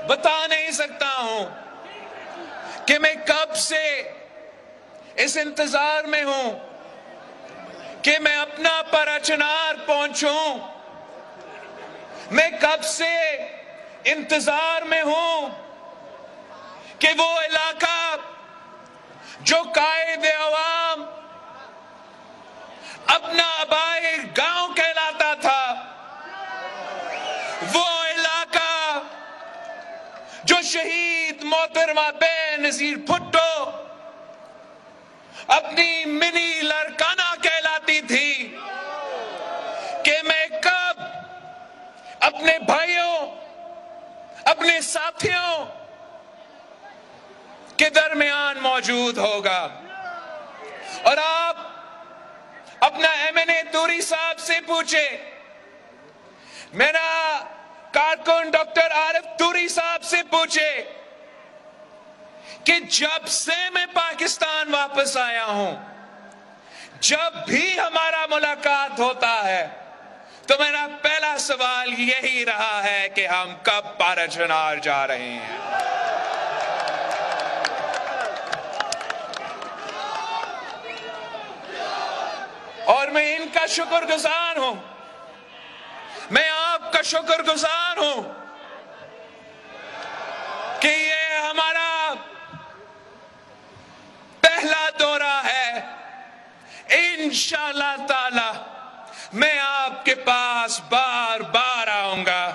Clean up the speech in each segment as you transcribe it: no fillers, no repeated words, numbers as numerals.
بتا نہیں سکتا ہوں کہ میں کب سے اس انتظار میں ہوں کہ میں اپنا پرا چنار پہنچوں. میں کب سے انتظار میں ہوں کہ وہ علاقہ جو قائد عوام اپنا آبائی گاؤں کہلاتا تھا، وہ علاقہ جو شہید محترمہ بے نظیر بھٹو اپنی منی لڑکانہ کہلاتی تھی، کہ میں کب اپنے بھائیوں، اپنے ساتھیوں کے درمیان موجود ہوگا. اور آپ اپنا M.N.A توری صاحب سے پوچھے، میرا کارکن ڈاکٹر عارف توری صاحب سے پوچھے کہ جب سے میں پاکستان واپس آیا ہوں، جب بھی ہمارا ملاقات ہوتا ہے تو میرا پہلا سوال یہی رہا ہے کہ ہم کب پارا چنار جا رہے ہیں. اور میں ان کا شکر گزار ہوں، میں آپ کا شکر گزار ہوں کہ یہ ہمارا پہلا دورہ ہے. انشاءاللہ تعالی میں آپ کے پاس بار بار آؤں گا.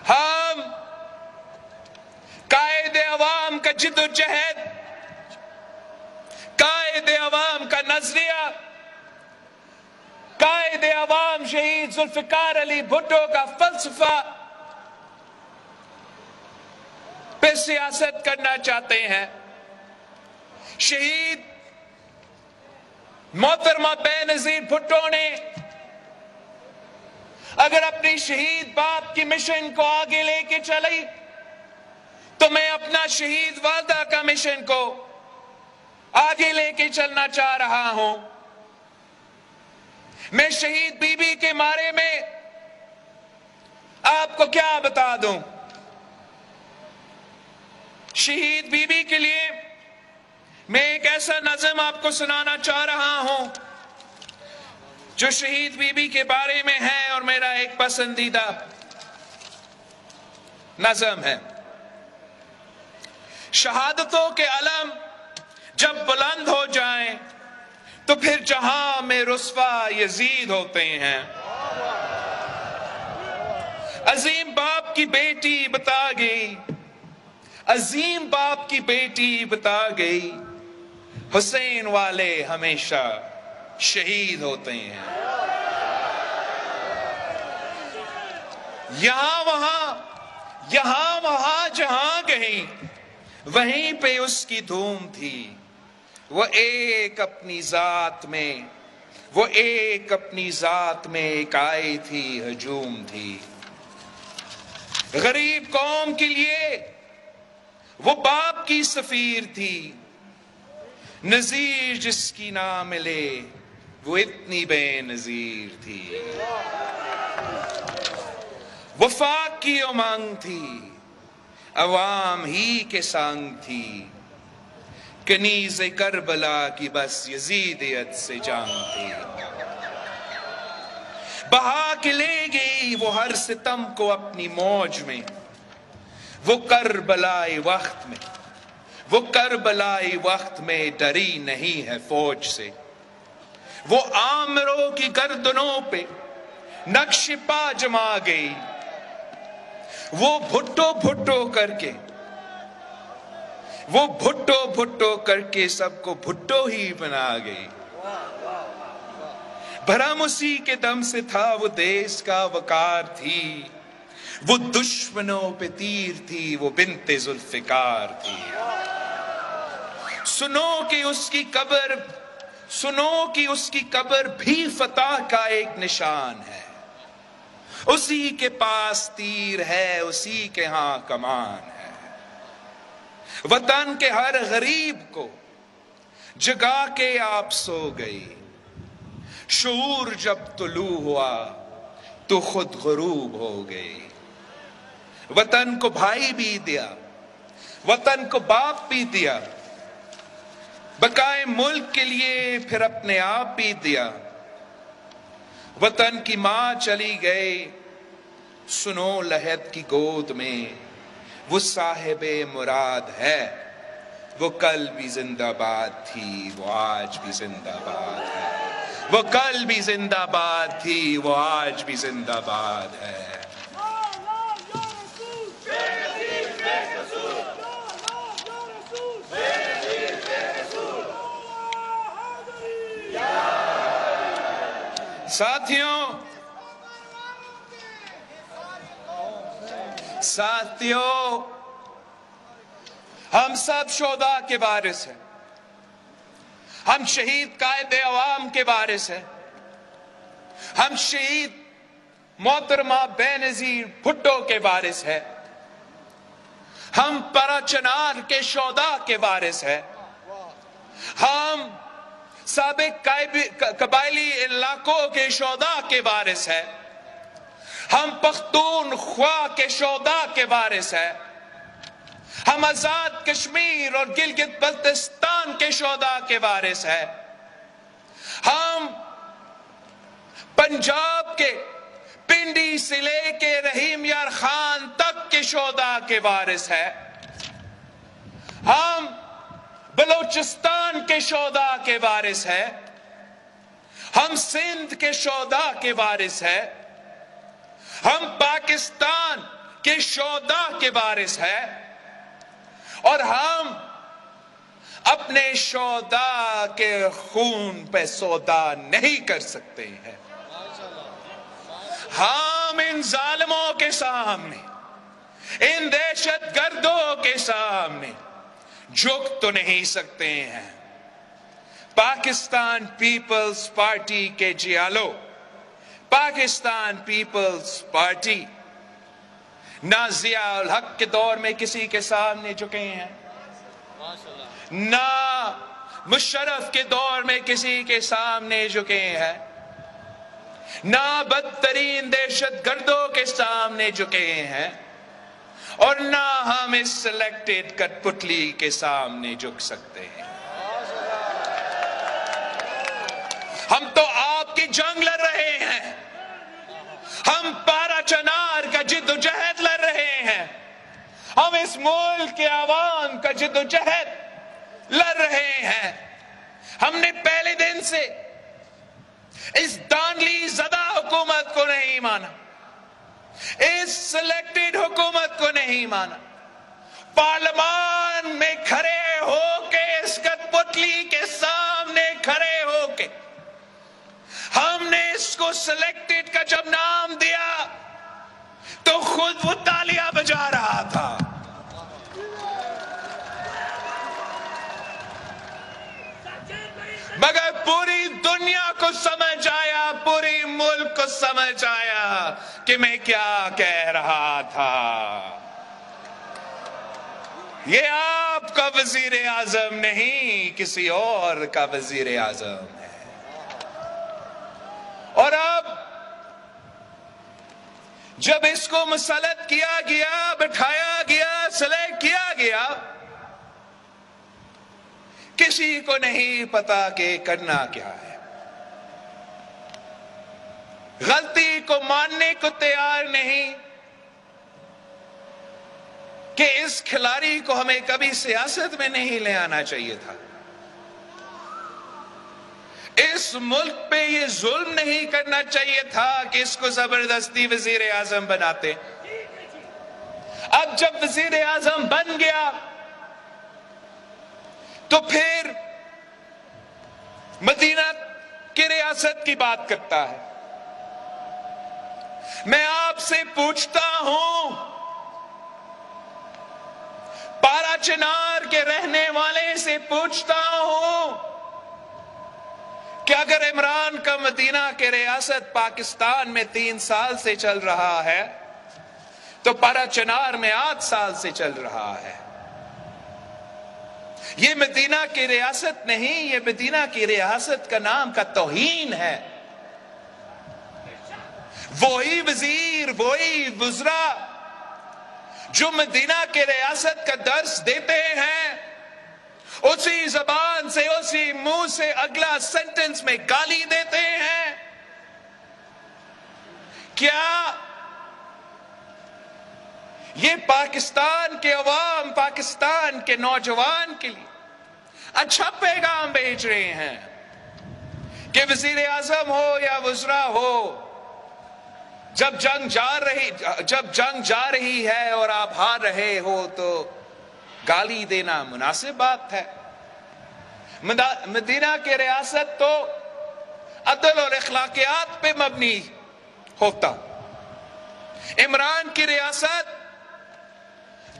ہم قائد عوام کا جدوجہد، قائد عوام کا نظریہ، قائد عوام شہید ذوالفقار علی بھٹو کا فلسفہ پہ سیاست کرنا چاہتے ہیں. شہید محترمہ بے نظیر بھٹو نے اگر اپنی شہید باپ کی مشن کو آگے لے کے چلی تو میں اپنا شہید والدہ کا مشن کو آگے لے کے چلنا چاہ رہا ہوں. میں شہید بی بی کے بارے میں آپ کو کیا بتا دوں. شہید بی بی کے لیے میں ایک ایسا نظم آپ کو سنانا چاہ رہا ہوں جو شہید بی بی کے بارے میں ہے اور میرا ایک پسندیدہ نظم ہے. شہادتوں کے علم جب بلند ہو جائیں تو پھر جہاں میں رسوا یزید ہوتے ہیں. عظیم باپ کی بیٹی بتا گئی، عظیم باپ کی بیٹی بتا گئی، حسین والے ہمیشہ شہید ہوتے ہیں. یہاں وہاں جہاں گئی وہیں پہ اس کی دھوم تھی. وہ ایک اپنی ذات میں ایک آئی تھی، ہجوم تھی. غریب قوم کے لیے وہ باپ کی سفیر تھی. نظیر جس کی نہ ملے وہ اتنی بے نظیر تھی. وفاق کی امنگ تھی، عوام ہی کے سنگ تھی. کنیز کربلا کی بس یزیدیت سے جنگ تھی. بہا کے لے گئی وہ ہر ستم کو اپنی موج میں. وہ کربلائی وقت میں ڈری نہیں ہے فوج سے. وہ آمروں کی گردنوں پہ نقش پا جما گئی. وہ بھٹو بھٹو کر کے سب کو بھٹو ہی بنا گئی. بھرم اسی کے دم سے تھا وہ دیس کا وقار تھی. وہ دشمنوں پہ تیر تھی، وہ بنت ذوالفقار تھی. سنو کہ اس کی قبر بھی فتح کا ایک نشان ہے. اسی کے پاس تیر ہے، اسی کے ہاں کمان ہے. وطن کے ہر غریب کو جگا کے آپ سو گئی. شعور جب طلوع ہوا تو خود غروب ہو گئی. وطن کو بھائی بھی دیا, وطن کو باپ بھی دیا, بقائے ملک کے لیے پھر اپنے آپ بھی دیا. وطن کی ماں چلی گئی سنو لحد کی گود میں, وہ صاحب مراد ہے, وہ کل بھی زندہ باد تھی وہ آج بھی زندہ باد ہے, وہ کل بھی زندہ باد تھی وہ آج بھی زندہ باد ہے. ساتھیوں ہم سب شہداء کے وارث ہیں, ہم شہید قائد عوام کے وارث ہیں, ہم شہید محترمہ بینظیر بھٹو کے وارث ہیں, ہم پرا چنار کے شہداء کے وارث ہیں, ہم سابق قبائلی علاقوں کے شہداء کے وارث ہیں, ہم پختونخوا کے شہداء کے وارث ہیں, ہم آزاد کشمیر اور گلگت بلتستان کے شہداء کے وارث ہیں, ہم پنجاب کے پنڈی سے لے کے رحیم یار خان تک کے شہداء کے وارث ہیں, ہم بلوچستان کے شہداء کے وارث ہیں, ہم سندھ کے شہداء کے وارث ہیں, ہم پاکستان کے شہداء کے وارث ہیں, اور ہم اپنے شہداء کے خون پہ سودا نہیں کر سکتے ہیں. ہم ان ظالموں کے سامنے, ان دہشت گردوں کے سامنے جھک تو نہیں سکتے ہیں. پاکستان پیپلز پارٹی کے جیالو, پاکستان پیپلز پارٹی نہ ضیاء الحق کے دور میں کسی کے سامنے جھکے ہیں, نہ مشرف کے دور میں کسی کے سامنے جھکے ہیں, نہ بدترین دہشت گردوں کے سامنے جھکے ہیں, اور نہ ہم اس سلیکٹڈ کٹ پتلی کے سامنے جھک سکتے ہیں. ہم تو آپ کی جنگ لڑ رہے ہیں, ہم پارا چنار کا جد و جہد لڑ رہے ہیں, ہم اس ملک کے عوام کا جد و جہد لڑ رہے ہیں. ہم نے پہلے دن سے اس دانلی زدہ حکومت کو نہیں مانا, اس سلیکٹڈ حکومت کو نہیں مانا. پارلیمان میں کھڑے ہو کے, اس کٹ پتلی کے سامنے کھڑے ہو کے ہم نے اس کو سلیکٹڈ کا جب نام دیا تو خود وہ تالیاں بجا رہا تھا. مگر پوری دنیا کو سمجھ آیا, پوری ملک کو سمجھ آیا کہ میں کیا کہہ رہا تھا. یہ آپ کا وزیر اعظم نہیں, کسی اور کا وزیر اعظم ہے. اور اب جب اس کو مسلط کیا گیا, بٹھایا گیا, سلیکٹ کیا گیا, کسی کو نہیں پتا کہ کرنا کیا ہے. غلطی کو ماننے کو تیار نہیں کہ اس کھلاڑی کو ہمیں کبھی سیاست میں نہیں لے آنا چاہیے تھا. اس ملک پہ یہ ظلم نہیں کرنا چاہیے تھا کہ اس کو زبردستی وزیر اعظم بناتے. اب جب وزیر اعظم بن گیا تو پھر مدینہ کی ریاست کی بات کرتا ہے. میں آپ سے پوچھتا ہوں, پارا چنار کے رہنے والے سے پوچھتا ہوں کہ اگر عمران کا مدینہ کے ریاست پاکستان میں 3 سال سے چل رہا ہے تو پارا چنار میں 8 سال سے چل رہا ہے. یہ مدینہ کی ریاست نہیں, یہ مدینہ کی ریاست کا نام کا توہین ہے. وہی وزیر، وہی وزرا جو مدینہ کے ریاست کا درس دیتے ہیں، اسی زبان سے، اسی منہ سے اگلا سینٹنس میں گالی دیتے ہیں۔ کیا یہ پاکستان کے عوام، پاکستان کے نوجوان کے لیے اچھا پیغام بھیج رہے ہیں کہ وزیر اعظم ہو یا وزراء ہو، جب جنگ جا رہی ہے اور آپ ہار رہے ہو تو گالی دینا مناسب بات ہے؟ مدینہ کی ریاست تو عدل اور اخلاقیات پہ مبنی ہوتا، عمران کی ریاست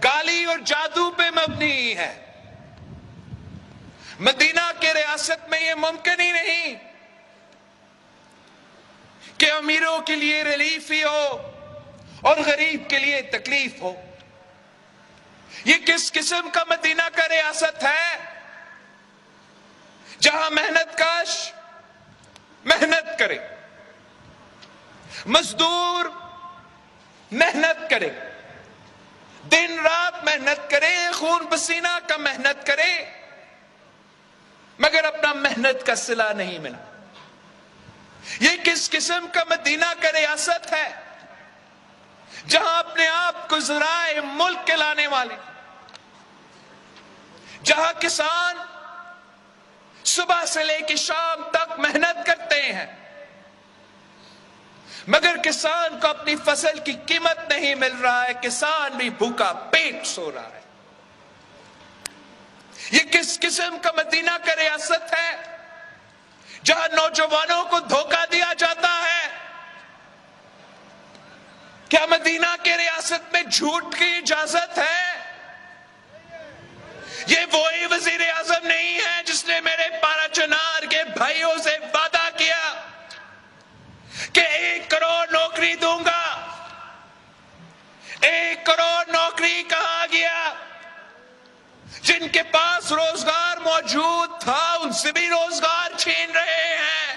گالی اور جادو پہ مبنی ہے۔ مدینہ کی ریاست میں یہ ممکن ہی نہیں کہ امیروں کے لیے ریلیف ہی ہو اور غریب کے لیے تکلیف ہو۔ یہ کس قسم کا مدینہ کا ریاست ہے جہاں محنت کش محنت کرے، مزدور محنت کرے، دن رات محنت کرے، خون پسینہ کا محنت کرے، مگر اپنا محنت کا صلہ نہیں ملا؟ یہ کس قسم کا مدینہ کا ریاست ہے جہاں اپنے آپ کو ذرائع ملک کے لانے والے، جہاں کسان صبح سے لے کے شام تک محنت کرتے ہیں مگر کسان کو اپنی فصل کی قیمت نہیں مل رہا ہے، کسان بھی بھوکا پیٹ سو رہا ہے۔ یہ کس قسم کا مدینہ کا ریاست ہے جہاں نوجوانوں کو دھوکہ دیا جاتا ہے؟ کیا مدینہ کے ریاست میں جھوٹ کی اجازت ہے؟ یہ وہی وزیر اعظم نہیں ہے جس نے میرے پارا چنار کے بھائیوں سے وعدہ کیا کہ 1 کروڑ نوکری دوں گا۔ 1 کروڑ نوکری کہاں گیا؟ جن کے پاس روزگار موجود تھا ان سے بھی روزگار چھین رہے ہیں۔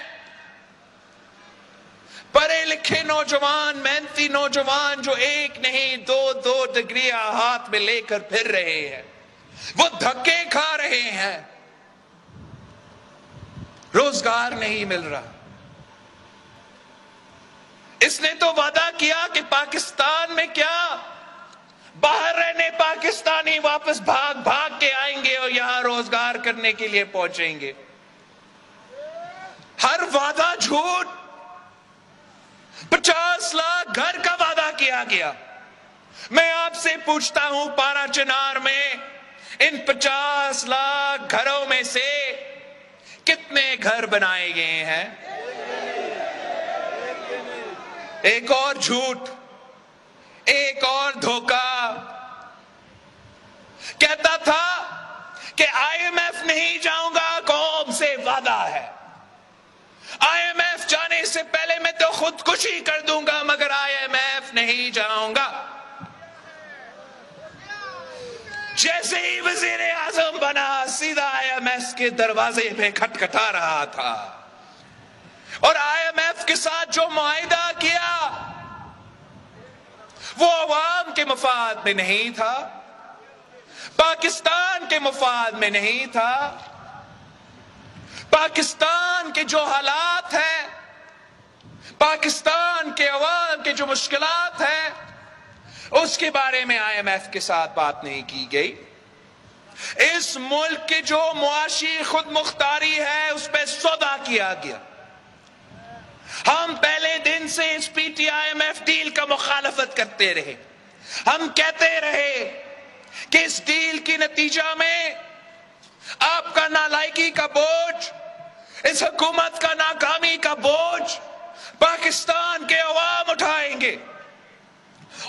پڑھے لکھے نوجوان، محنتی نوجوان جو 1 نہیں 2 ڈگریاں ہاتھ میں لے کر پھر رہے ہیں، وہ دھکے کھا رہے ہیں، روزگار نہیں مل رہا۔ اس نے تو وعدہ کیا کہ پاکستان میں کیا باہر رہنے پاکستانی واپس بھاگ بھاگ کے آئیں گے اور یہاں روزگار کرنے کے لیے پہنچیں گے۔ ہر وعدہ جھوٹ۔ 50 لاکھ گھر کا وعدہ کیا گیا۔ میں آپ سے پوچھتا ہوں پارا چنار میں ان 50 لاکھ گھروں میں سے کتنے گھر بنائے گئے ہیں؟ ایک اور جھوٹ، ایک اور دھوکہ۔ کہتا تھا کہ IMF نہیں جاؤں گا، قوم سے وعدہ ہے۔ IMF جانے سے پہلے میں تو خودکشی کر دوں گا مگر IMF نہیں جاؤں گا۔ جیسے ہی وزیر اعظم بنا سیدھا IMF کے دروازے پہ کھٹکھٹا رہا تھا اور IMF کے ساتھ جو معاہدہ کیا وہ عوام کے مفاد میں نہیں تھا، پاکستان کے مفاد میں نہیں تھا۔ پاکستان کے جو حالات ہیں، پاکستان کے عوام کے جو مشکلات ہیں، اس کے بارے میں IMF کے ساتھ بات نہیں کی گئی۔ اس ملک کے جو معاشی خود مختاری ہے اس پہ سودا کیا گیا۔ ہم پہلے دن سے اس PTIMF ڈیل کا مخالفت کرتے رہے۔ ہم کہتے رہے کہ اس ڈیل کی نتیجہ میں آپ کا نالائکی کا بوجھ، اس حکومت کا ناکامی کا بوجھ پاکستان کے عوام اٹھائیں گے،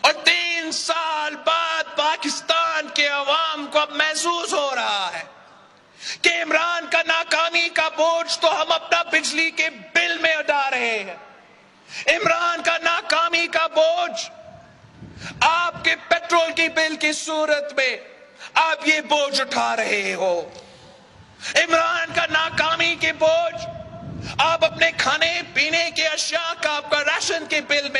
اور 3 سال بعد پاکستان کے عوام کو اب محسوس ہو رہا ہے کہ عمران کا ناکامی کا بوجھ تو ہم اپنا بجلی کے بل میں اٹھا رہے ہیں، عمران کا ناکامی کا بوجھ آپ کے پیٹرول کی بل کی صورت میں آپ یہ بوجھ اٹھا رہے ہو، عمران کا ناکامی کے بوجھ آپ اپنے کھانے پینے کے اشیاء کا آپ کا راشن کے بل میں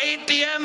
ATM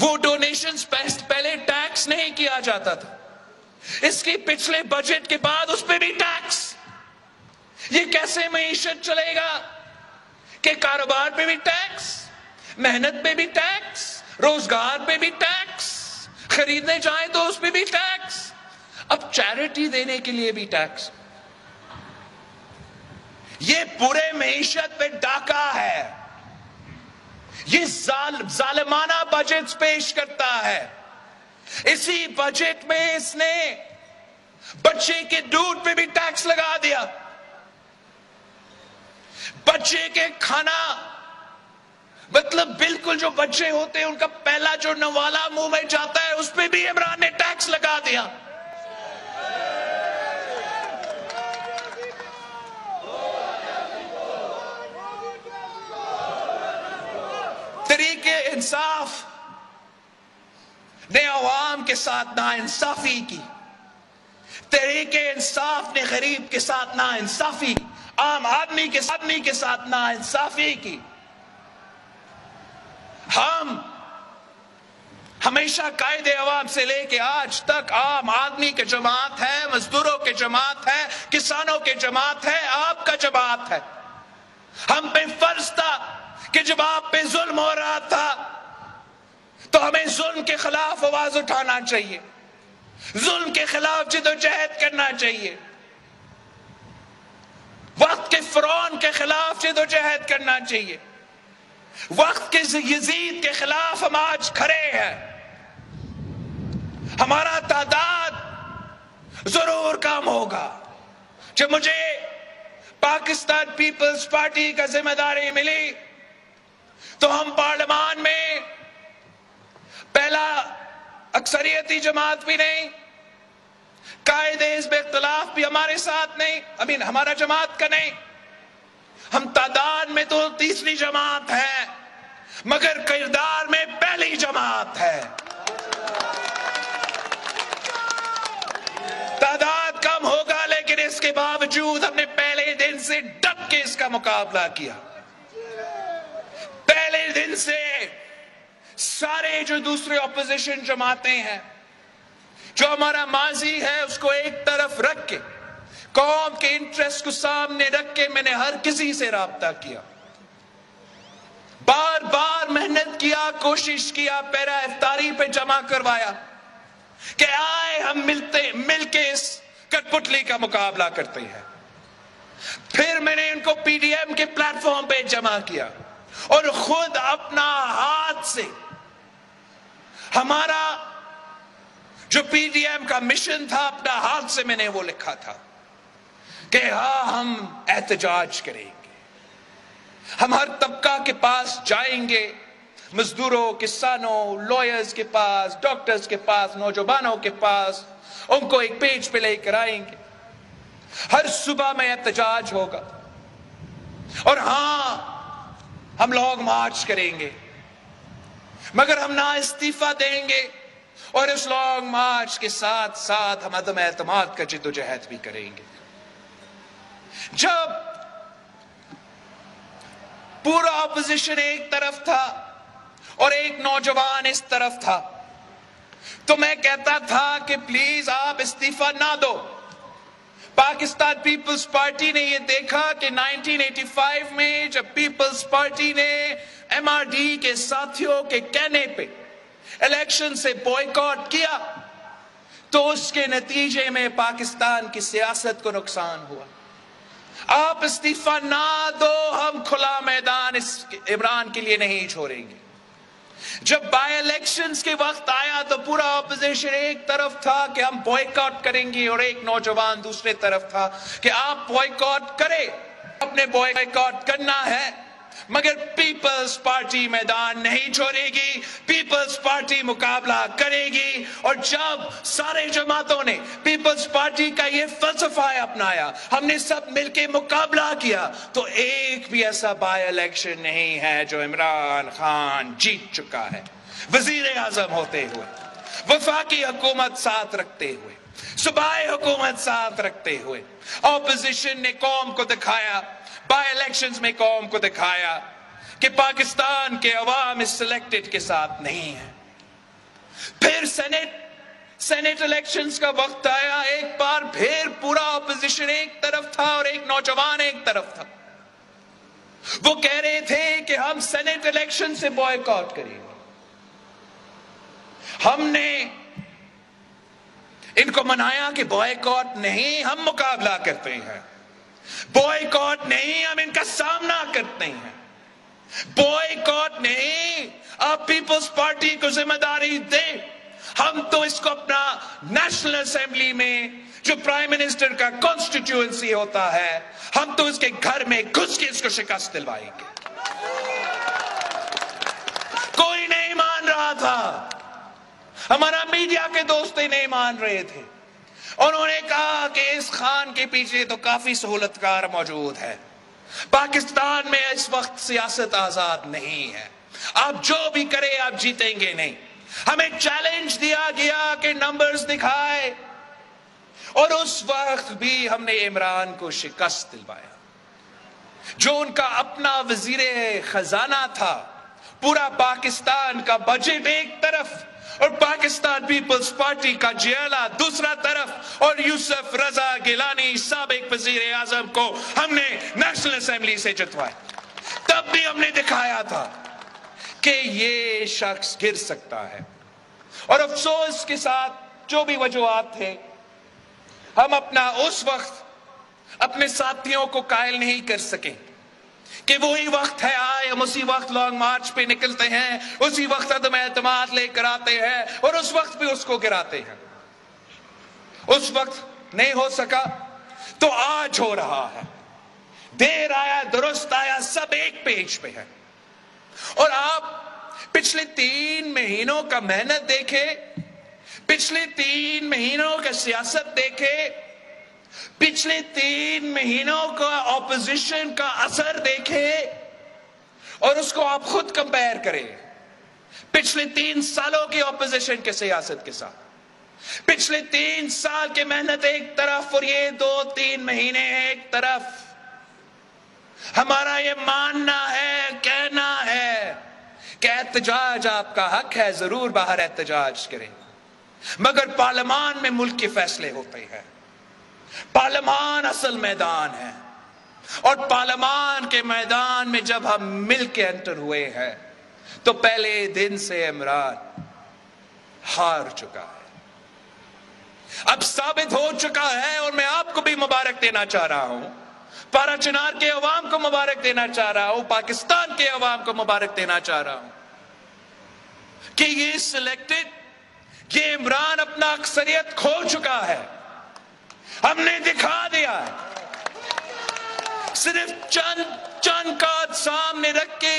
وہ ڈونیشنز پہلے ٹیکس نہیں کیا جاتا تھا، اس کی پچھلے بجٹ کے بعد اس پہ بھی ٹیکس۔ یہ کیسے معیشت چلے گا کہ کاروبار پہ بھی ٹیکس، محنت پہ بھی ٹیکس، روزگار پہ بھی ٹیکس، خریدنے جائیں تو اس پہ بھی ٹیکس، اب چیریٹی دینے کے لیے بھی ٹیکس۔ یہ پورے معیشت پہ ڈاکہ ہے، یہ ظالمانہ بجٹ پیش کرتا ہے۔ اسی بجٹ میں اس نے بچے کے دودھ پہ بھی ٹیکس لگا دیا، بچے کے کھانا، مطلب بالکل جو بچے ہوتے ہیں ان کا پہلا جو نوالا منہ میں جاتا ہے اس پہ بھی عمران نے ٹیکس لگا دیا۔ طریقے انصاف نے عوام کے ساتھ ناانصافی کی، طریقے انصاف نے غریب کے ساتھ ناانصافی، عام آدمی کے ساتھ ناانصافی کی۔ ہم ہمیشہ قائد عوام سے لے کے آج تک عام آدمی کے جماعت ہے، مزدوروں کے جماعت ہے، کسانوں کے جماعت ہے، آپ کا جماعت ہے۔ ہم پہ فرض تھا کہ جب آپ پہ ظلم ہو رہا تھا تو ہمیں ظلم کے خلاف آواز اٹھانا چاہیے، ظلم کے خلاف جدوجہد کرنا چاہیے، وقت کے فرعون کے خلاف جدوجہد کرنا چاہیے، وقت کے یزید کے خلاف ہم آج کھڑے ہیں۔ ہمارا تعداد ضرور کم ہوگا۔ جب مجھے پاکستان پیپلز پارٹی کا ذمہ داری ملی تو ہم پارلیمان میں پہلا اکثریتی جماعت بھی نہیں، قائد حزب اختلاف بھی ہمارے ساتھ نہیں، ہمارا جماعت کا نہیں، ہم تعداد میں تو تیسری جماعت ہے مگر کردار میں پہلی جماعت ہے۔ تعداد کم ہوگا لیکن اس کے باوجود ہم نے پہلے دن سے ڈٹ کے اس کا مقابلہ کیا۔ پہلے دن سے سارے جو دوسرے اپوزیشن جماعتیں ہیں، جو ہمارا ماضی ہے اس کو ایک طرف رکھ کے، قوم کے انٹرسٹ کو سامنے رکھ کے میں نے ہر کسی سے رابطہ کیا، بار بار محنت کیا، کوشش کیا، پیرا افطاری پہ جمع کروایا کہ آئے ہم مل کے اس کٹ پتلی کا مقابلہ کرتے ہیں۔ پھر میں نے ان کو پی ڈی ایم کے پلیٹ فارم پہ جمع کیا اور خود اپنا ہاتھ سے ہمارا جو پی ڈی ایم کا مشن تھا اپنا ہاتھ سے میں نے وہ لکھا تھا کہ ہاں ہم احتجاج کریں گے، ہم ہر طبقہ کے پاس جائیں گے، مزدوروں، کسانوں، لائرز کے پاس، ڈاکٹرز کے پاس، نوجوانوں کے پاس، ان کو ایک پیج پہ لے کر آئیں گے، ہر صبح میں احتجاج ہوگا، اور ہاں ہم لوگ مارچ کریں گے مگر ہم نہ استعفیٰ دیں گے، اور اس لانگ مارچ کے ساتھ ساتھ ہم عدم اعتماد کا جدوجہد بھی کریں گے۔ جب پورا اپوزیشن ایک طرف تھا اور ایک نوجوان اس طرف تھا تو میں کہتا تھا کہ پلیز آپ استعفیٰ نہ دو۔ پاکستان پیپلز پارٹی نے یہ دیکھا کہ 1985 میں جب پیپلز پارٹی نے ایم آر ڈی کے ساتھیوں کے کہنے پہ الیکشن سے بوائیکاٹ کیا تو اس کے نتیجے میں پاکستان کی سیاست کو نقصان ہوا۔ آپ استعفیٰ نہ دو، ہم کھلا میدان اس عمران کے لیے نہیں چھوڑیں گے۔ جب بائی الیکشنز کے وقت آیا تو پورا اپوزیشن ایک طرف تھا کہ ہم بوائیکاٹ کریں گے اور ایک نوجوان دوسرے طرف تھا کہ آپ بوائیکاٹ کریں، اپنے بوائیکاٹ کرنا ہے مگر پیپلز پارٹی میدان نہیں چھوڑے گی، پیپلز پارٹی مقابلہ کرے گی۔ اور جب سارے جماعتوں نے پیپلز پارٹی کا یہ فلسفہ اپنایا، ہم نے سب مل کے مقابلہ کیا، تو ایک بھی ایسا بائی الیکشن نہیں ہے جو عمران خان جیت چکا ہے، وزیر اعظم ہوتے ہوئے، وفاقی حکومت ساتھ رکھتے ہوئے، صوبائی حکومت ساتھ رکھتے ہوئے۔ اپوزیشن نے قوم کو دکھایا، بائی الیکشنز میں قوم کو دکھایا کہ پاکستان کے عوام اس سلیکٹڈ کے ساتھ نہیں ہیں۔ پھر سینٹ الیکشنز کا وقت آیا، ایک بار پھر پورا اپوزیشن ایک طرف تھا اور ایک نوجوان ایک طرف تھا. وہ کہہ رہے تھے کہ ہم سینٹ الیکشن سے بوائیکاٹ کریں گے. ہم نے ان کو منایا کہ بوائیکاٹ نہیں، ہم مقابلہ کرتے ہیں. بوائیکاٹ نہیں، ہم ان کا سامنا کرتے ہیں. بوائیکاٹ نہیں، آپ پیپلز پارٹی کو ذمہ داری دیں. ہم تو اس کو اپنا نیشنل اسمبلی میں جو پرائم منسٹر کا کانسٹیٹیوئنسی ہوتا ہے، ہم تو اس کے گھر میں گھس کے اس کو شکست دلوائیں گے. کوئی نہیں مان رہا تھا. ہمارا میڈیا کے دوست نہیں مان رہے تھے. انہوں نے کہا کہ اس خان کے پیچھے تو کافی سہولتکار موجود ہے. پاکستان میں اس وقت سیاست آزاد نہیں ہے. آپ جو بھی کریں آپ جیتیں گے نہیں. ہمیں چیلنج دیا گیا کہ نمبرز دکھائے، اور اس وقت بھی ہم نے عمران کو شکست دلوایا. جو ان کا اپنا وزیر خزانہ تھا، پورا پاکستان کا بجٹ ایک طرف اور پاکستان پیپلز پارٹی کا جیلا دوسرا طرف، اور یوسف رضا گیلانی سابق وزیر اعظم کو ہم نے نیشنل اسمبلی سے جتوایا. تب بھی ہم نے دکھایا تھا کہ یہ شخص گر سکتا ہے. اور افسوس کے ساتھ جو بھی وجوہات تھے، ہم اپنا اس وقت اپنے ساتھیوں کو قائل نہیں کر سکے کہ وہی وقت ہے آئے، ہم اسی وقت لانگ مارچ پہ نکلتے ہیں، اسی وقت عدم اعتماد لے کر آتے ہیں اور اس وقت بھی اس کو گراتے ہیں. اس وقت نہیں ہو سکا تو آج ہو رہا ہے. دیر آیا درست آیا، سب ایک پیج پہ ہے. اور آپ پچھلے 3 مہینوں کا محنت دیکھے، پچھلے 3 مہینوں کا سیاست دیکھے، پچھلے 3 مہینوں کا اپوزیشن کا اثر دیکھے، اور اس کو آپ خود کمپیئر کریں پچھلے 3 سالوں کی اپوزیشن کے سیاست کے ساتھ. پچھلے 3 سال کی محنت ایک طرف اور یہ 2-3 مہینے ایک طرف. ہمارا یہ ماننا ہے، کہنا ہے کہ احتجاج آپ کا حق ہے، ضرور باہر احتجاج کریں، مگر پارلیمان میں ملک کے فیصلے ہوتے ہیں. پارلیمان اصل میدان ہے، اور پارلیمان کے میدان میں جب ہم مل کے انٹر ہوئے ہیں تو پہلے دن سے عمران ہار چکا ہے. اب ثابت ہو چکا ہے، اور میں آپ کو بھی مبارک دینا چاہ رہا ہوں، پارا چنار کے عوام کو مبارک دینا چاہ رہا ہوں، پاکستان کے عوام کو مبارک دینا چاہ رہا ہوں کہ یہ سلیکٹڈ، یہ عمران اپنا اکثریت کھو چکا ہے. ہم نے دکھا دیا ہے. صرف چند کارڈ سامنے رکھ کے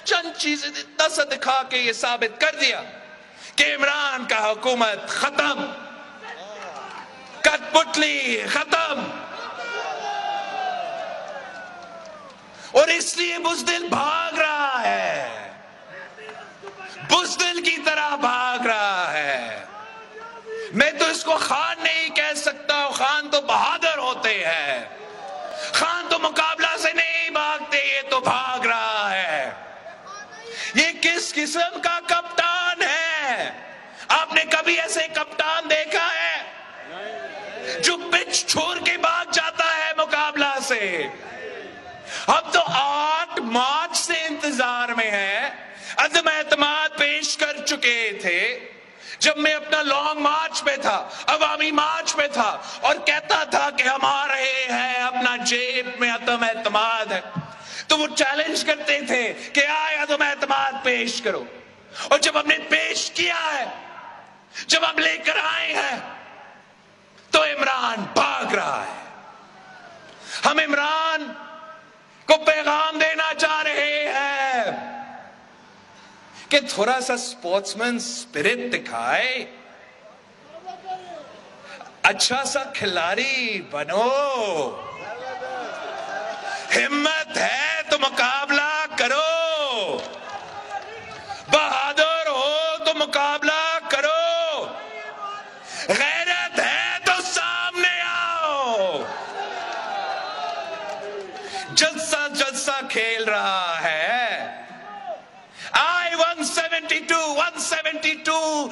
چند چیزیں اتنا دکھا کے یہ ثابت کر دیا کہ عمران کا حکومت ختم، کٹ پتلی ختم. اور اس لیے بزدل بھاگ رہا ہے، بزدل کی طرح بھاگ رہا ہے. میں تو اس کو خان نہیں کہہ سکتا، خان تو بہادر ہوتے ہیں. خان تو مقابلہ سے نہیں بھاگتے، یہ تو بھاگ رہا ہے. یہ کس قسم کا کپتان ہے؟ آپ نے کبھی ایسے کپتان دیکھا ہے جو پچ چھوڑ کے بھاگ جاتا ہے مقابلہ سے؟ ہم تو 8 مارچ سے انتظار میں ہیں. عدم اعتماد پیش کر چکے تھے جب میں اپنا لانگ مارچ پہ تھا، عوامی مارچ پہ تھا، اور کہتا تھا کہ ہم آ رہے ہیں، اپنا جیب میں عدم اعتماد ہے. تو وہ چیلنج کرتے تھے کہ آئے عدم اعتماد پیش کرو. اور جب ہم نے پیش کیا ہے، جب ہم لے کر آئے ہیں، تو عمران بھاگ رہا ہے. ہم عمران کو پیغام دینا چاہ رہے ہیں کہ تھوڑا سا سپورٹس مین سپرٹ دکھائے، اچھا سا کھلاڑی بنو. ہمت ہے تو مقابلہ کرو، بہادر ہو تو مقابلہ کرو، غیرت ہے تو سامنے آؤ. جلسہ کھیل رہا ہے. I want 172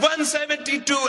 172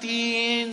3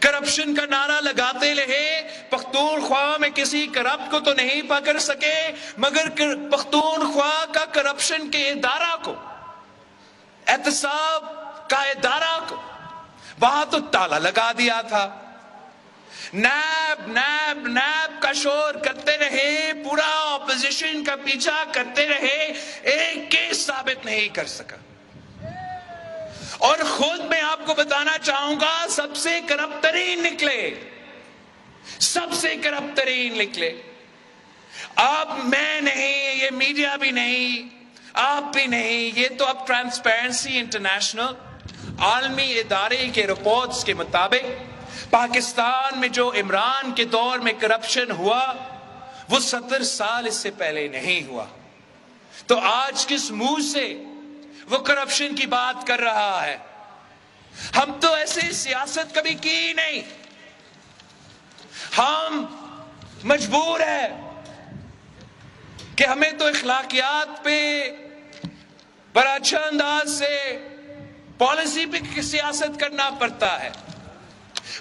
کرپشن کا نعرہ لگاتے رہے، پختونخوا میں کسی کرپٹ کو تو نہیں پکڑ سکے، مگر پختونخوا کا کرپشن کے ادارہ کو، احتساب کا ادارہ کو وہاں تو تالا لگا دیا تھا۔ نیب نیب نیب کا شور کرتے رہے، پورا اپوزیشن کا پیچھا کرتے رہے، ایک کیس ثابت نہیں کر سکا۔ اور خود میں آپ کو بتانا چاہوں گا، سب سے کرپٹ ترین نکلے، سب سے کرپٹ ترین نکلے۔ اب میں نہیں، یہ میڈیا بھی نہیں، آپ بھی نہیں، یہ تو اب ٹرانسپیرنسی انٹرنیشنل عالمی ادارے کے رپورٹس کے مطابق پاکستان میں جو عمران کے دور میں کرپشن ہوا وہ 70 سال اس سے پہلے نہیں ہوا۔ تو آج کس منہ سے وہ کرپشن کی بات کر رہا ہے؟ ہم تو ایسی سیاست کبھی کی نہیں۔ ہم مجبور ہیں کہ ہمیں تو اخلاقیات پہ بڑا اچھا انداز سے پالیسی پہ سیاست کرنا پڑتا ہے،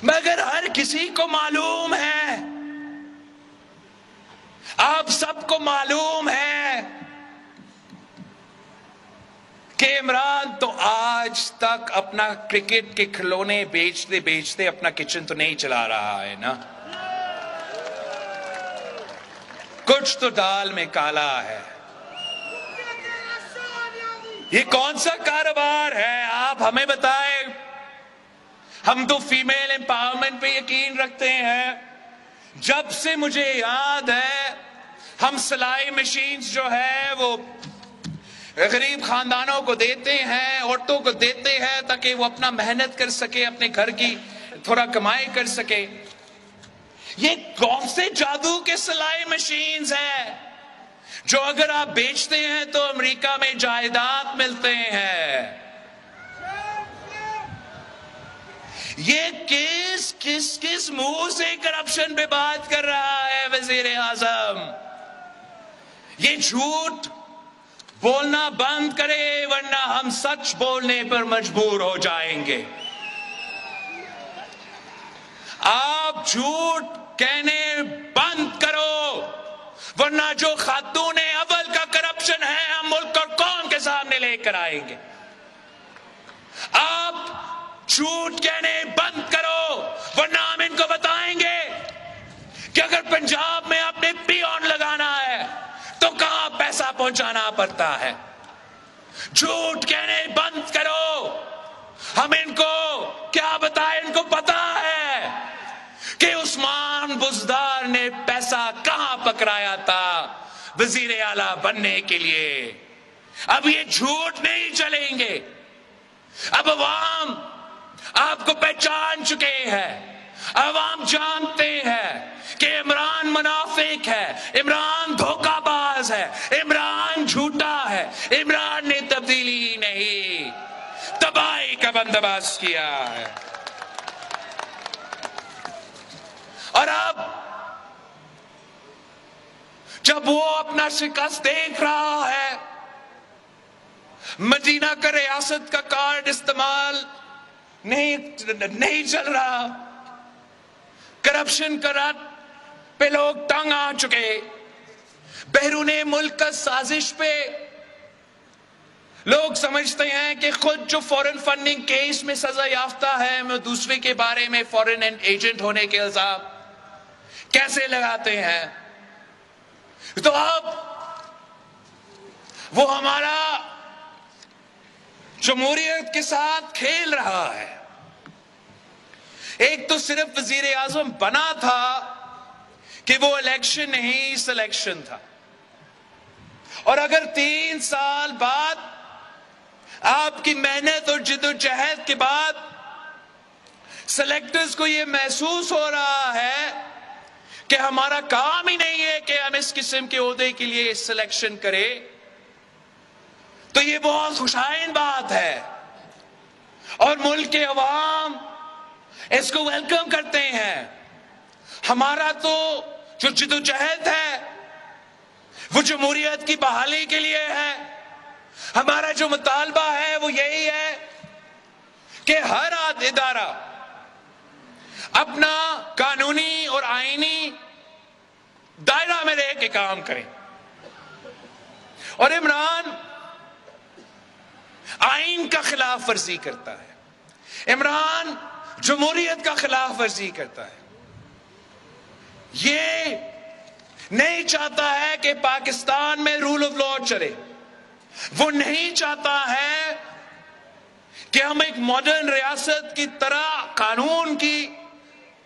مگر ہر کسی کو معلوم ہے، آپ سب کو معلوم ہے کہ عمران تو آج تک اپنا کرکٹ کے کھلونے بیچتے بیچتے اپنا کچن تو نہیں چلا رہا ہے نا، کچھ تو دال میں کالا ہے۔ یہ کون سا کاروبار ہے؟ آپ ہمیں بتائیں۔ ہم تو فیمیل امپاورمنٹ پہ یقین رکھتے ہیں۔ جب سے مجھے یاد ہے ہم سلائی مشینز جو ہے وہ غریب خاندانوں کو دیتے ہیں، عورتوں کو دیتے ہیں تاکہ وہ اپنا محنت کر سکے، اپنے گھر کی تھوڑا کمائی کر سکے۔ یہ کون سے جادو کے سلائی مشینز ہیں جو اگر آپ بیچتے ہیں تو امریکہ میں جائیداد ملتے ہیں؟ یہ کس منہ سے کرپشن پہ بات کر رہا ہے وزیر اعظم؟ یہ جھوٹ بولنا بند کرے ورنہ ہم سچ بولنے پر مجبور ہو جائیں گے۔ آپ جھوٹ کہنے بند کرو ورنہ جو خاتون اول کا کرپشن ہے ہم ملک اور قوم کے سامنے لے کر آئیں گے۔ آپ جھوٹ کہنے بند کرو ورنہ ہم ان کو بتائیں گے کہ اگر پنجاب میں آپ نے پیون لگانا ہے تو کہاں پیسہ پہنچانا پڑتا ہے۔ جھوٹ کہنے بند کرو، ہم ان کو کیا بتائیں، ان کو پتا ہے کہ عثمان بزدار نے پیسہ کہاں پکڑایا تھا وزیر اعلیٰ بننے کے لیے۔ اب یہ جھوٹ نہیں چلیں گے۔ اب عوام آپ کو پہچان چکے ہیں، عوام جانتے ہیں کہ عمران منافق ہے، عمران دھوکہ باز ہے، عمران جھوٹا ہے، عمران نے تبدیلی نہیں، تباہی کا بندوبست کیا ہے۔ اور اب جب وہ اپنا شکست دیکھ رہا ہے، مدینہ کا ریاست کا کارڈ استعمال نہیں چل رہا، کرپشن کرت پہ لوگ تنگ آ چکے، بیرون ملک کا سازش پہ لوگ سمجھتے ہیں کہ خود جو فورن فنڈنگ کیس میں سزا یافتہ ہے وہ دوسرے کے بارے میں فورن ایجنٹ ہونے کے الزام کیسے لگاتے ہیں۔ تو اب وہ ہمارا جمہوریت کے ساتھ کھیل رہا ہے۔ ایک تو صرف وزیر اعظم بنا تھا کہ وہ الیکشن نہیں سلیکشن تھا، اور اگر 3 سال بعد آپ کی محنت اور جدوجہد کے بعد سلیکٹرز کو یہ محسوس ہو رہا ہے کہ ہمارا کام ہی نہیں ہے کہ ہم اس قسم کے عہدے کے لیے سلیکشن کریں، تو یہ بہت خوشائن بات ہے، اور ملک کے عوام اس کو ویلکم کرتے ہیں۔ ہمارا تو جو جدوجہد ہے وہ جمہوریت کی بحالی کے لیے ہے، ہمارا جو مطالبہ ہے وہ یہی ہے کہ ہر ادارہ، اپنا قانونی اور آئینی دائرہ میں رہ کے کام کریں. اور عمران آئین کا خلاف ورزی کرتا ہے. عمران جمہوریت کا خلاف ورزی کرتا ہے. یہ نہیں چاہتا ہے کہ پاکستان میں رول آف لا چلے. وہ نہیں چاہتا ہے کہ ہم ایک ماڈرن ریاست کی طرح قانون کی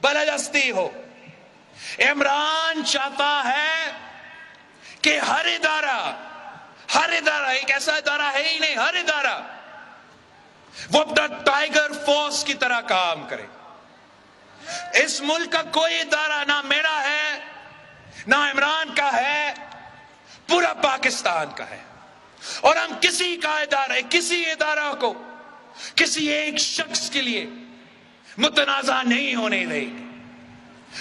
بالادستی ہو. عمران چاہتا ہے کہ ہر ادارہ ایک ایسا ادارہ ہے ہی نہیں، ہر ادارہ وہ اپنا ٹائیگر فورس کی طرح کام کرے. اس ملک کا کوئی ادارہ نہ میرا ہے نہ عمران کا ہے، پورا پاکستان کا ہے. اور ہم کسی ادارہ کو کسی ایک شخص کے لیے متنازع نہیں ہونے دیں گے.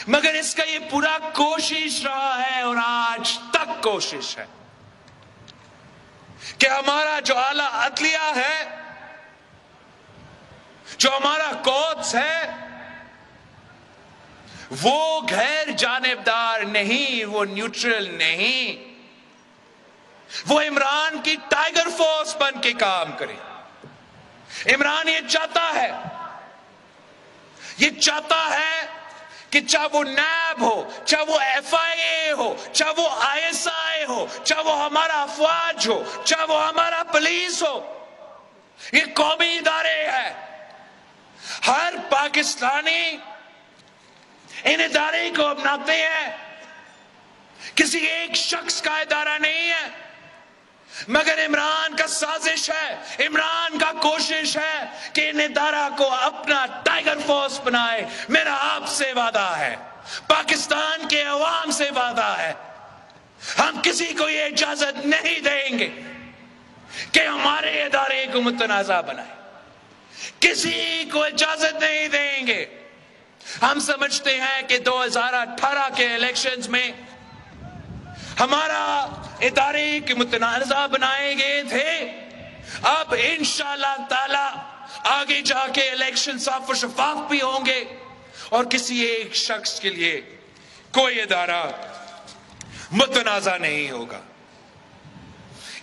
مگر اس کا یہ پورا کوشش رہا ہے اور آج تک کوشش ہے کہ ہمارا جو اعلیٰ عدلیہ ہے، جو ہمارا کورٹس ہے، وہ غیر جانبدار نہیں، وہ نیوٹرل نہیں، وہ عمران کی ٹائیگر فورس بن کے کام کرے. عمران یہ چاہتا ہے کہ چاہے وہ نیب ہو، چاہے وہ ایف آئی اے ہو، چاہے وہ آئی ایس آئی ہو، چاہے وہ ہمارا افواج ہو، چاہے وہ ہمارا پولیس ہو، یہ قومی ادارے ہیں. ہر پاکستانی ان ادارے کو اپناتے ہیں. کسی ایک شخص کا ادارہ نہیں ہے. مگر عمران کا سازش ہے، عمران کا کوشش ہے کہ ان ادارہ کو اپنا ٹائیگر فورس بنائے. میرا آپ سے وعدہ ہے، پاکستان کے عوام سے وعدہ ہے، ہم کسی کو یہ اجازت نہیں دیں گے کہ ہمارے ادارے کو متنازع بنائے. کسی کو اجازت نہیں دیں گے. ہم سمجھتے ہیں کہ 2018 کے الیکشنز میں ہمارا ادارے کے متنازع بنائے گئے تھے. اب انشاءاللہ تعالی آگے جا کے الیکشن صاف و شفاف بھی ہوں گے اور کسی ایک شخص کے لیے کوئی ادارہ متنازع نہیں ہوگا.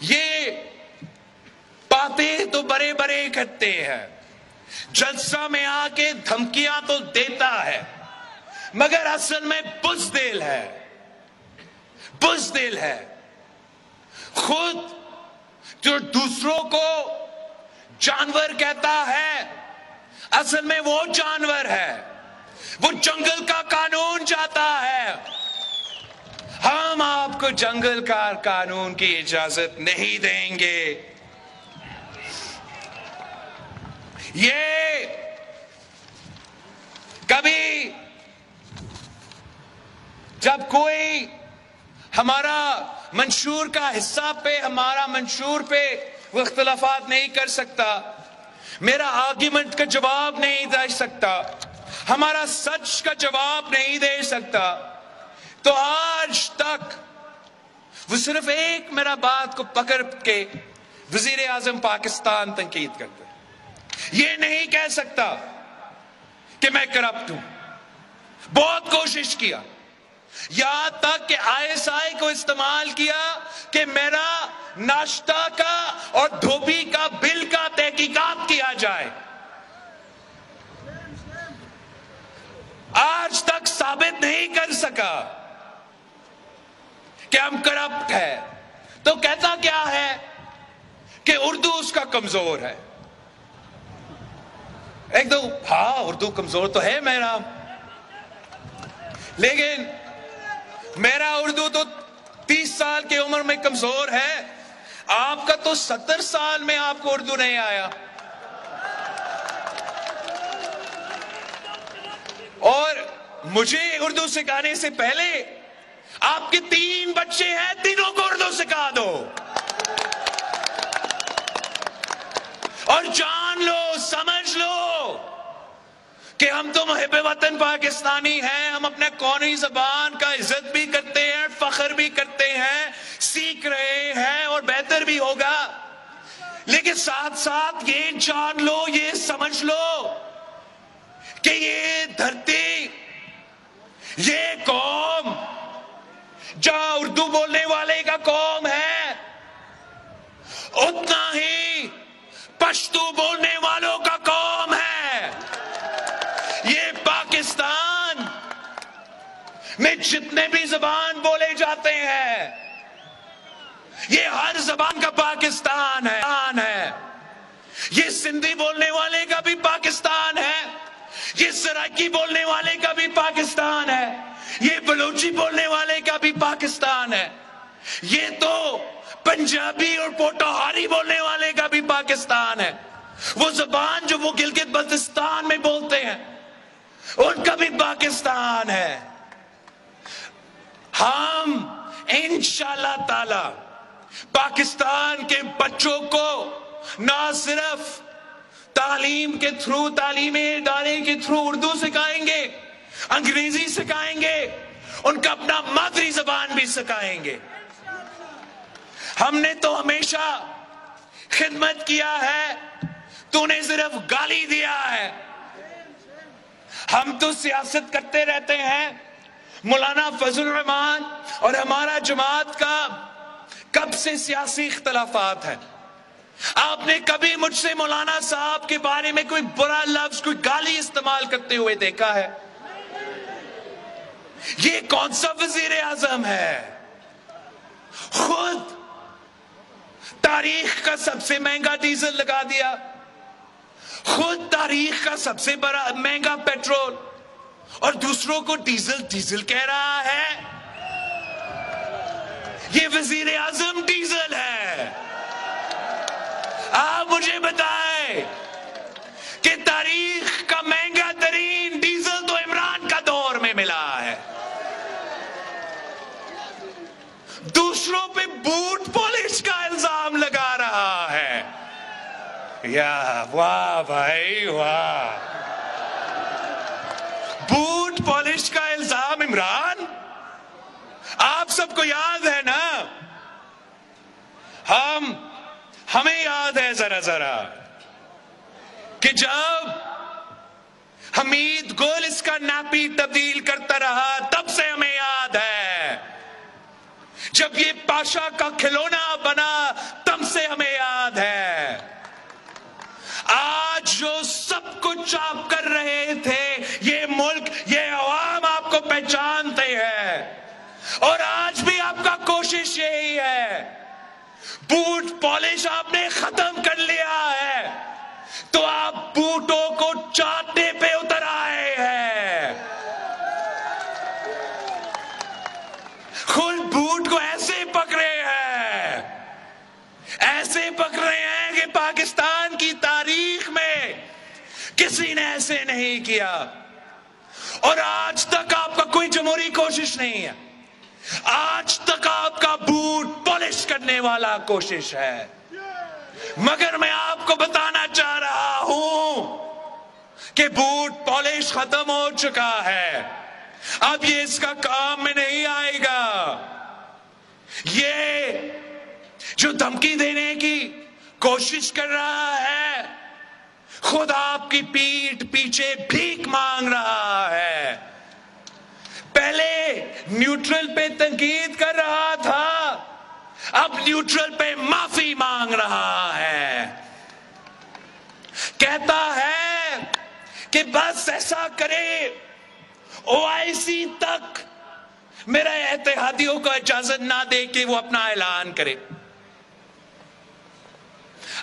یہ باتیں تو بڑے بڑے کرتے ہیں، جلسہ میں آ کے دھمکیاں تو دیتا ہے، مگر اصل میں بزدل ہے. خود جو دوسروں کو جانور کہتا ہے، اصل میں وہ جانور ہے. وہ جنگل کا قانون چاہتا ہے. ہم آپ کو جنگل کا قانون کی اجازت نہیں دیں گے. یہ کبھی جب کوئی ہمارا منشور کا حصہ پہ، ہمارا منشور پہ وہ اختلافات نہیں کر سکتا، میرا آرگیومنٹ کا جواب نہیں دے سکتا، ہمارا سچ کا جواب نہیں دے سکتا، تو آج تک وہ صرف ایک میرا بات کو پکڑ کے وزیر اعظم پاکستان تنقید کرتا ہے. یہ نہیں کہہ سکتا کہ میں کرپٹ ہوں. بہت کوشش کیا، یہاں تک کہ آئی ایس آئی کو استعمال کیا کہ میرا ناشتہ کا اور دھوبی کا بل کا تحقیقات کیا جائے. آج تک ثابت نہیں کر سکا کہ ہم کرپٹ ہے. تو کہتا کیا ہے کہ اردو اس کا کمزور ہے. ایک دو ہاں اردو کمزور تو ہے میرا، لیکن میرا اردو تو 30 سال کی عمر میں کمزور ہے. آپ کا تو 70 سال میں آپ کو اردو نہیں آیا. اور مجھے اردو سکھانے سے پہلے آپ کے 3 بچے ہیں، تینوں کو اردو سکھا دو اور جان لو، سمجھ لو کہ ہم تو محب وطن پاکستانی ہیں. ہم اپنے قومی زبان کا عزت بھی کرتے ہیں، فخر بھی کرتے ہیں، سیکھ رہے ہیں اور بہتر بھی ہوگا. لیکن ساتھ ساتھ یہ جان لو، یہ سمجھ لو کہ یہ دھرتی، یہ قوم جہاں اردو بولنے والے کا قوم ہے، اتنا ہی پشتو بولنے والوں کا قوم ہے۔ یہ پاکستان میں جتنے بھی زبان بولے جاتے ہیں، یہ ہر زبان کا پاکستان ہے۔ یہ سندھی بولنے والے کا بھی پاکستان ہے، یہ سرائکی بولنے والے کا بھی پاکستان ہے، یہ بلوچی بولنے والے کا بھی پاکستان ہے، یہ تو پنجابی اور پوٹوہاری بولنے والے کا بھی پاکستان ہے۔ وہ زبان جو وہ گلگت بلتستان میں بولتے ہیں، ان کا بھی پاکستان ہے۔ ہم انشاءاللہ تعالی پاکستان کے بچوں کو نہ صرف تعلیم کے تھرو، تعلیمی ادارے کے تھرو اردو سکھائیں گے، انگریزی سکھائیں گے، ان کا اپنا مادری زبان بھی سکھائیں گے۔ ہم نے تو ہمیشہ خدمت کیا ہے، تو نے صرف گالی دیا ہے۔ ہم تو سیاست کرتے رہتے ہیں۔ مولانا فضل الرحمان اور ہمارا جماعت کا کب سے سیاسی اختلافات ہیں؟ آپ نے کبھی مجھ سے مولانا صاحب کے بارے میں کوئی برا لفظ، کوئی گالی استعمال کرتے ہوئے دیکھا ہے؟ یہ کون سا وزیر اعظم ہے؟ خود تاریخ کا سب سے مہنگا ڈیزل لگا دیا، خود تاریخ کا سب سے بڑا مہنگا پیٹرول، اور دوسروں کو ڈیزل کہہ رہا ہے۔ یہ وزیر اعظم ڈیزل ہے۔ آپ مجھے بتائیں کہ تاریخ کا مہنگا ترین ڈیزل تو عمران کا دور میں ملا ہے۔ دوسروں پہ بوٹ پالش کا الزام لگا رہا ہے۔ یا واہ بھائی واہ، بوٹ پالش کا الزام عمران! آپ سب کو یاد ہے نا، ہمیں یاد ہے ذرا کہ جب حمید گل اس کا ناپی تبدیل کرتا رہا، تب سے ہمیں یاد ہے۔ جب یہ پاشا کا کھلونا بنا، تب سے ہمیں یاد ہے۔ آج جو سب کچھ آپ کر رہے تھے، یہ ملک، یہ عوام آپ کو پہچانتے ہیں، اور آج بھی آپ کا کوشش یہی ہے۔ بوٹ پالش آپ نے ختم کر لیا ہے، تو آپ بوٹوں کو چاٹنے پہ اتر آئے ہیں۔ خود بوٹ کو ایسے پکڑے ہیں، ایسے پکڑے ہیں کہ پاکستان کی تاریخ میں کسی نے ایسے نہیں کیا، اور آج تک آپ کا کوئی جمہوری کوشش نہیں ہے۔ آج تک آپ کا بوٹ پالش کرنے والا کوشش ہے۔ مگر میں آپ کو بتانا چاہ رہا ہوں کہ بوٹ پالش ختم ہو چکا ہے، اب یہ اس کا کام میں نہیں آئے گا۔ یہ جو دھمکی دینے کی کوشش کر رہا ہے، خود آپ کی پیٹھ پیچھے بھیک مانگ رہا ہے۔ پہلے نیوٹرل پہ تنقید کر رہا تھا، اب نیوٹرل پہ معافی مانگ رہا ہے۔ کہتا ہے کہ بس ایسا کرے، OIC تک میرے اتحادیوں کو اجازت نہ دے کہ وہ اپنا اعلان کرے۔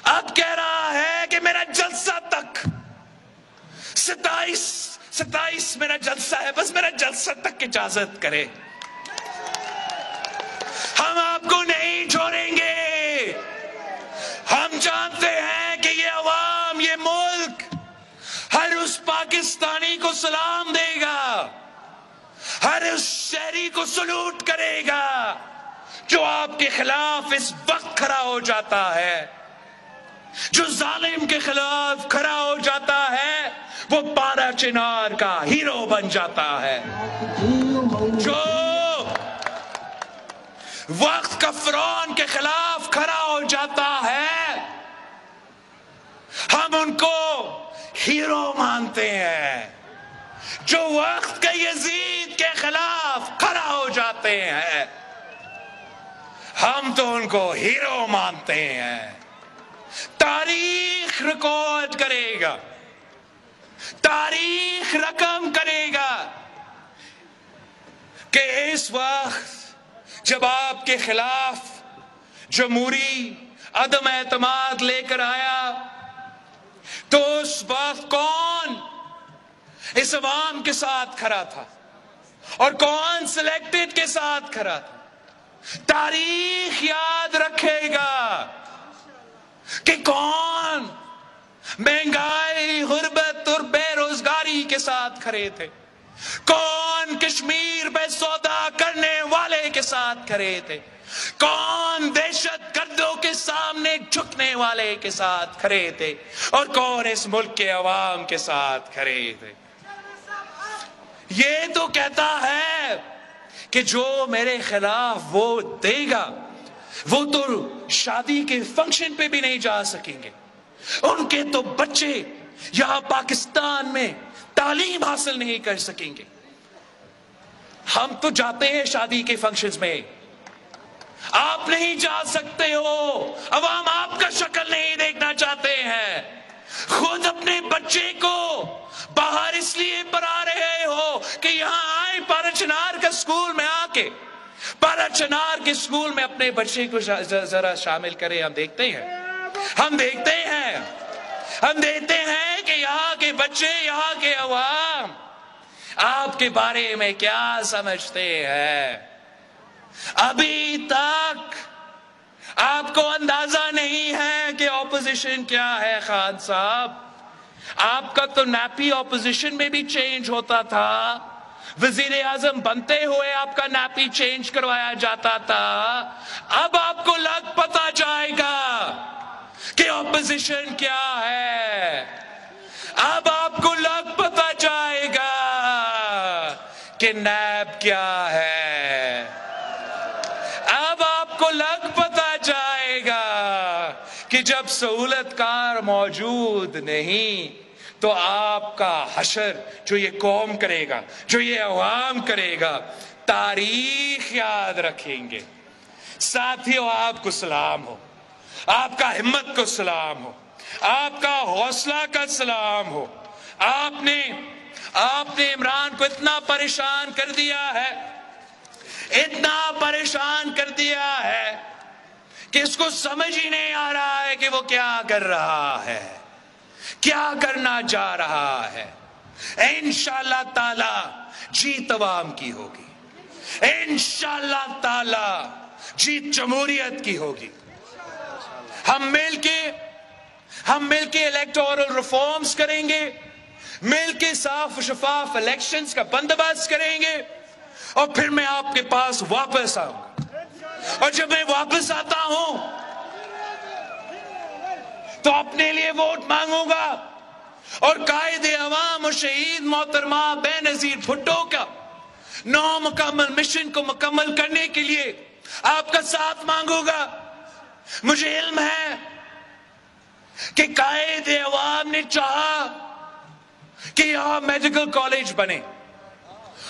اب کہہ رہا ہے کہ میرا جلسہ تک، 27 میرا جلسہ ہے، بس میرا جلسہ تک اجازت کرے۔ ہم آپ کو نہیں چھوڑیں گے۔ ہم جانتے ہیں کہ یہ عوام، یہ ملک ہر اس پاکستانی کو سلام دے گا، ہر اس شہری کو سلوٹ کرے گا جو آپ کے خلاف اس وقت کھڑا ہو جاتا ہے۔ جو ظالم کے خلاف کھڑا ہو جاتا ہے، وہ پارا چنار کا ہیرو بن جاتا ہے۔ جو وقت کا فرعون کے خلاف کھڑا ہو جاتا ہے، ہم ان کو ہیرو مانتے ہیں۔ جو وقت کے یزید کے خلاف کھڑا ہو جاتے ہیں، ہم تو ان کو ہیرو مانتے ہیں۔ تاریخ ریکارڈ کرے گا، تاریخ رقم کرے گا کہ اس وقت جب آپ کے خلاف جمہوری عدم اعتماد لے کر آیا تو اس وقت کون اس عوام کے ساتھ کھڑا تھا اور کون سلیکٹڈ کے ساتھ کھڑا تھا۔ تاریخ یاد رکھے گا کہ کون مہنگائی، غربت اور بے روزگاری کے ساتھ کھڑے تھے، کون کشمیر پہ سودا کرنے والے کے ساتھ کھڑے تھے، کون دہشت گردوں کے سامنے جھکنے والے کے ساتھ کھڑے تھے، اور کون اس ملک کے عوام کے ساتھ کھڑے تھے۔ یہ تو کہتا ہے کہ جو میرے خلاف ووٹ دے گا وہ تو شادی کے فنکشن پہ بھی نہیں جا سکیں گے، ان کے تو بچے یہاں پاکستان میں تعلیم حاصل نہیں کر سکیں گے۔ ہم تو جاتے ہیں شادی کے فنکشنز میں، آپ نہیں جا سکتے ہو، عوام آپ کا شکل نہیں دیکھنا چاہتے ہیں۔ خود اپنے بچے کو باہر اس لیے پڑھا رہے ہو کہ یہاں آئے پارا چنار کا سکول میں آ کے، پارا چنار کے سکول میں اپنے بچے کو ذرا شامل کریں۔ ہم دیکھتے ہیں کہ یہاں کے بچے، یہاں کے عوام آپ کے بارے میں کیا سمجھتے ہیں۔ ابھی تک آپ کو اندازہ نہیں ہے کہ اپوزیشن کیا ہے خان صاحب۔ آپ کا تو نیپی اپوزیشن میں بھی چینج ہوتا تھا، وزیر اعظم بنتے ہوئے آپ کا نیپی چینج کروایا جاتا تھا۔ اب آپ کو لگ پتا جائے گا کہ اپوزیشن کیا ہے، اب آپ کو لگ پتا جائے گا کہ نیب کیا ہے، اب آپ کو لگ پتا جائے گا کہ جب سہولت کار موجود نہیں تو آپ کا حشر جو یہ قوم کرے گا، جو یہ عوام کرے گا، تاریخ یاد رکھیں گے۔ ساتھیوں، آپ کو سلام ہو، آپ کا ہمت کو سلام ہو، آپ کا حوصلہ کا سلام ہو۔ آپ نے عمران کو اتنا پریشان کر دیا ہے، اتنا پریشان کر دیا ہے کہ اس کو سمجھ ہی نہیں آ رہا ہے کہ وہ کیا کر رہا ہے، کیا کرنا چاہ رہا ہے۔ انشاءاللہ تعالی جیت عوام کی ہوگی، انشاءاللہ تعالی جیت جمہوریت کی ہوگی۔ ہم مل کے الیکٹورل ریفارمز کریں گے، مل کے صاف و شفاف الیکشنز کا بندوبست کریں گے، اور پھر میں آپ کے پاس واپس آؤں گا، اور جب میں واپس آتا ہوں تو اپنے لیے ووٹ مانگوں گا، اور قائد عوام اور شہید محترمہ بے نظیر بھٹو کا 9 مکمل مشن کو مکمل کرنے کے لیے آپ کا ساتھ مانگوں گا۔ مجھے علم ہے کہ قائد عوام نے چاہا کہ یہاں میڈیکل کالج بنے،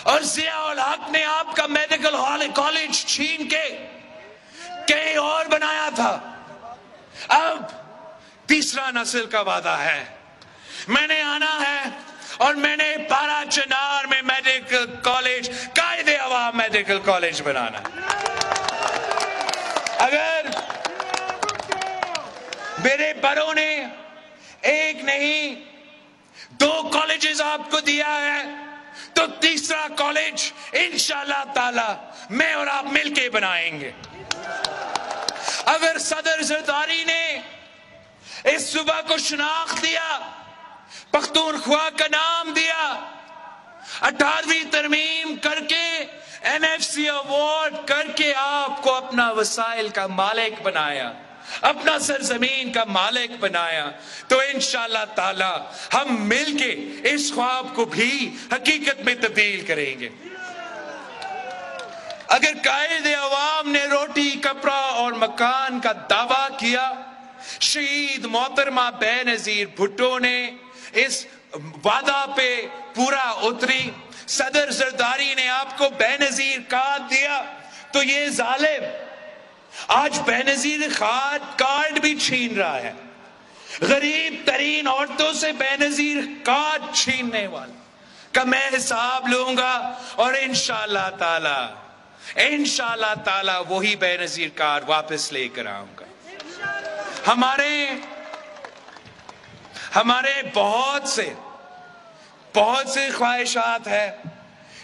اور ضیاء الحق نے آپ کا میڈیکل کالج چھین کے کہیں اور بنایا تھا۔ اب تیسرا نسل کا وعدہ ہے، میں نے آنا ہے اور میں نے پارا چنار میں میڈیکل کالج، قائد عوام میڈیکل کالج بنانا ہے۔ اگر میرے بڑوں نے ایک نہیں 2 کالجز آپ کو دیا ہے تو تیسرا کالج انشاءاللہ تعالی میں اور آپ مل کے بنائیں گے۔ اگر صدر زرداری نے اس صوبہ کو شناخت دیا، پختونخوا کا نام دیا، 18ویں ترمیم کر کے NFC ایوارڈ کر کے آپ کو اپنا وسائل کا مالک بنایا، اپنا سرزمین کا مالک بنایا، تو انشاءاللہ تعالی ہم مل کے اس خواب کو بھی حقیقت میں تبدیل کریں گے۔ اگر قائد عوام نے روٹی، کپڑا اور مکان کا دعویٰ کیا، شہید محترمہ بے نظیر بھٹو نے اس وعدہ پہ پورا اتری. صدر زرداری نے آپ کو بے نظیر کارڈ دیا تو یہ ظالم آج بے نظیر کارڈ بھی چھین رہا ہے. غریب ترین عورتوں سے بے نظیر کارڈ چھیننے والا کا میں حساب لوں گا، اور انشاءاللہ تعالی وہی بے نظیر کارڈ واپس لے کر آؤں گا. ہمارے بہت سے خواہشات ہیں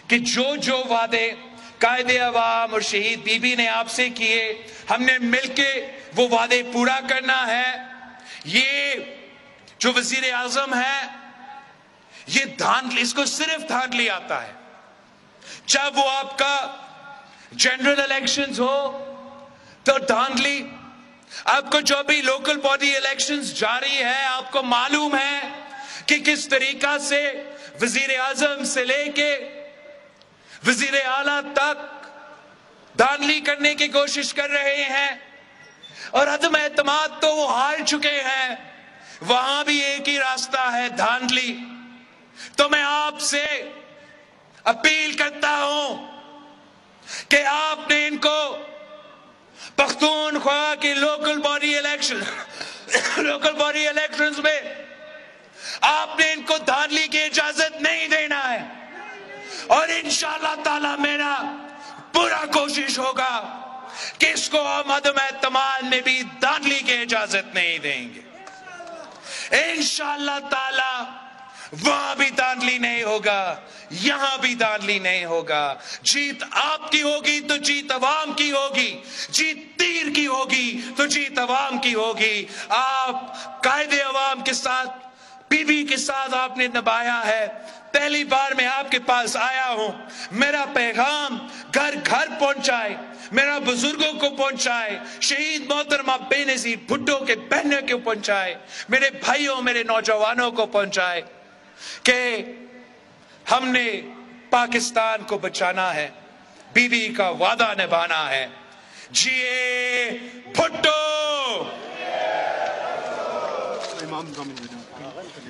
کہ جو وعدے قائد عوام اور شہید بی بی نے آپ سے کیے، ہم نے مل کے وہ وعدے پورا کرنا ہے. یہ جو وزیر اعظم ہے یہ دھاندلی، اس کو صرف دھاندلی آتا ہے. جب وہ آپ کا جنرل الیکشنز ہو تو دھاندلی، آپ کو جو بھی لوکل باڈی الیکشنز جاری ہے آپ کو معلوم ہے کہ کس طریقہ سے وزیر اعظم سے لے کے وزیر اعلیٰ تک دھاندلی کرنے کی کوشش کر رہے ہیں، اور عدم اعتماد تو وہ ہار چکے ہیں. وہاں بھی ایک ہی راستہ ہے، دھاندلی. تو میں آپ سے اپیل کرتا ہوں کہ آپ نے ان کو پختونخوا کی لوکل باڈی الیکشنز میں آپ نے ان کو دھاندلی کی اجازت نہیں دینا ہے، اور انشاءاللہ تعالی میرا پورا کوشش ہوگا کہ اس کو ہم عدم اعتماد میں بھی دھاندلی کی اجازت نہیں دیں گے. انشاءاللہ تعالی وہاں بھی دھاندلی نہیں ہوگا، یہاں بھی دھاندلی نہیں ہوگا. جیت آپ کی ہوگی تو جیت عوام کی ہوگی، جیت تیر کی ہوگی تو جیت عوام کی ہوگی. آپ قائد عوام کے ساتھ، بی بی کے ساتھ آپ نے نبھایا ہے. پہلی بار میں آپ کے پاس آیا ہوں، میرا پیغام گھر گھر پہنچائے، میرا بزرگوں کو پہنچائے، شہید محترمہ بے نظیر بھٹو کے بہنوں کو پہنچائے، میرے بھائیوں، میرے نوجوانوں کو پہنچائے کہ ہم نے پاکستان کو بچانا ہے، بی بی کا وعدہ نبھانا ہے. جیے بھٹو.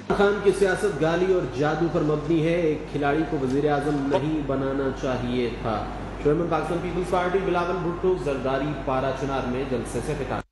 خان کی سیاست گالی اور جادو پر مبنی ہے، ایک کھلاڑی کو وزیر اعظم نہیں بنانا چاہیے تھا. چیئرمین پاکستان پیپلز پارٹی بلاول بھٹو زرداری پارا چنار میں جلسے سے خطاب.